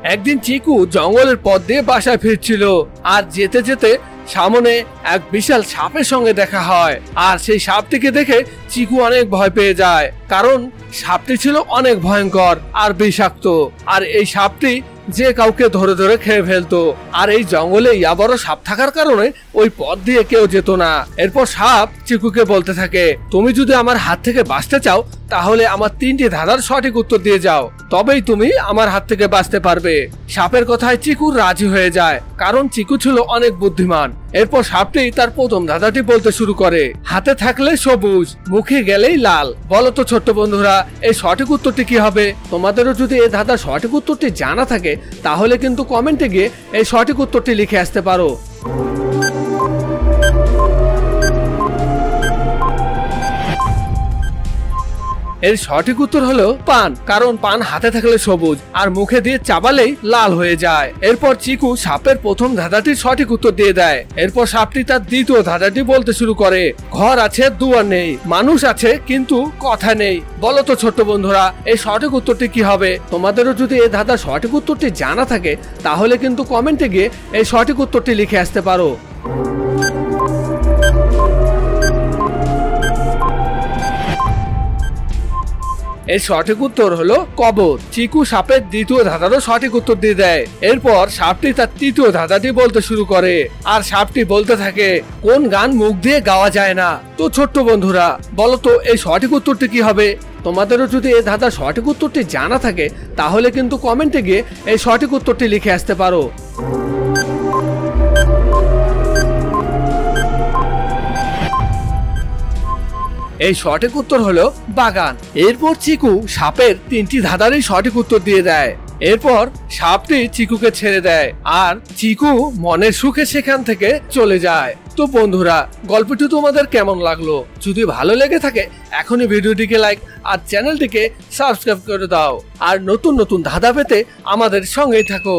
একদিন চিকু জঙ্গলের পথ দিয়ে বাসায় ফিরছিল আর যেতে যেতে সামনে এক বিশাল সাপের সঙ্গে দেখা হয়। আর সেই সাপটিকে দেখে চিকু অনেক ভয় পেয়ে যায়, কারণ সাপটি ছিল অনেক ভয়ঙ্কর আর বিষাক্ত। আর এই সাপটি যে কাউকে ধরে ধরে খেয়ে ফেলতো। আর এই জঙ্গলে ইয়া বড় সাপ থাকার কারণে ওই পথ দিয়ে কেউ যেত না। এরপর সাপ চিকুকে বলতে থাকে, তুমি যদি আমার হাত থেকে বাঁচতে চাও তাহলে আমার 3টি ধাঁধার সঠিক উত্তর দিয়ে যাও, তবেই তুমি আমার হাত থেকে বাঁচতে পারবে। সাপের কথায় চিকু রাজি হয়ে যায়, কারণ চিকু ছিল অনেক বুদ্ধিমান। এরপর সাপটি তার প্রথম ধাঁধাটি বলতে শুরু করে, হাতে থাকলে সবুজ, মুখে গেলেই লাল। বলো তো ছোট্ট বন্ধুরা, এই সঠিক উত্তরটি কি হবে? তোমাদেরও যদি এই ধাঁধার সঠিক উত্তরটি জানা থাকে তাহলে কিন্তু কমেন্টে গিয়ে এই সঠিক উত্তরটি লিখে আসতে পারো। এর সঠিক উত্তর হলো পান, কারণ পান হাতে থাকলে সবুজ আর মুখে দিয়ে চাবালেই লাল হয়ে যায়। এরপর চিকু সাপের প্রথম ধাঁধাটির সঠিক উত্তর দিয়ে দেয়। এরপর সাপটি তার দ্বিতীয় ধাঁধাটি বলতে শুরু করে, ঘর আছে দুয়ার নেই, মানুষ আছে কিন্তু কথা নেই। বলো তো ছোট্ট বন্ধুরা, এই সঠিক উত্তরটি কি হবে? তোমাদেরও যদি এই ধাঁধার সঠিক উত্তরটি জানা থাকে তাহলে কিন্তু কমেন্টে গিয়ে এই সঠিক উত্তরটি লিখে আসতে পারো। এর সঠিক উত্তর হলো কবর। চিকু সাপের দ্বিতীয় ধাঁধারও সঠিক উত্তর দিয়ে দেয়। এরপর সাপটি তার তৃতীয় ধাঁধাটি বলতে শুরু করে, আর সাপটি বলতে থাকে, কোন গান মুখ দিয়ে গাওয়া যায় না? তো ছোট্ট বন্ধুরা, বলো তো এই সঠিক উত্তরটি কি হবে? তোমাদেরও যদি এই ধাঁধার সঠিক উত্তরটি জানা থাকে তাহলে কিন্তু কমেন্টে গিয়ে এই সঠিক উত্তরটি লিখে আসতে পারো। এই সঠিক উত্তর হলো বাগান। এরপর চিকু সাপের 3টি ধাঁধারই সঠিক উত্তর দিয়ে দেয়। এরপর সাপটি চিকুকে ছেড়ে দেয় আর চিকু মনের সুখে সেখান থেকে চলে যায়। তো বন্ধুরা, গল্পটি তোমাদের কেমন লাগলো? যদি ভালো লেগে থাকে এখনই ভিডিওটিকে লাইক আর চ্যানেলটিকে সাবস্ক্রাইব করে দাও। আর নতুন নতুন ধাঁধা পেতে আমাদের সঙ্গেই থাকো।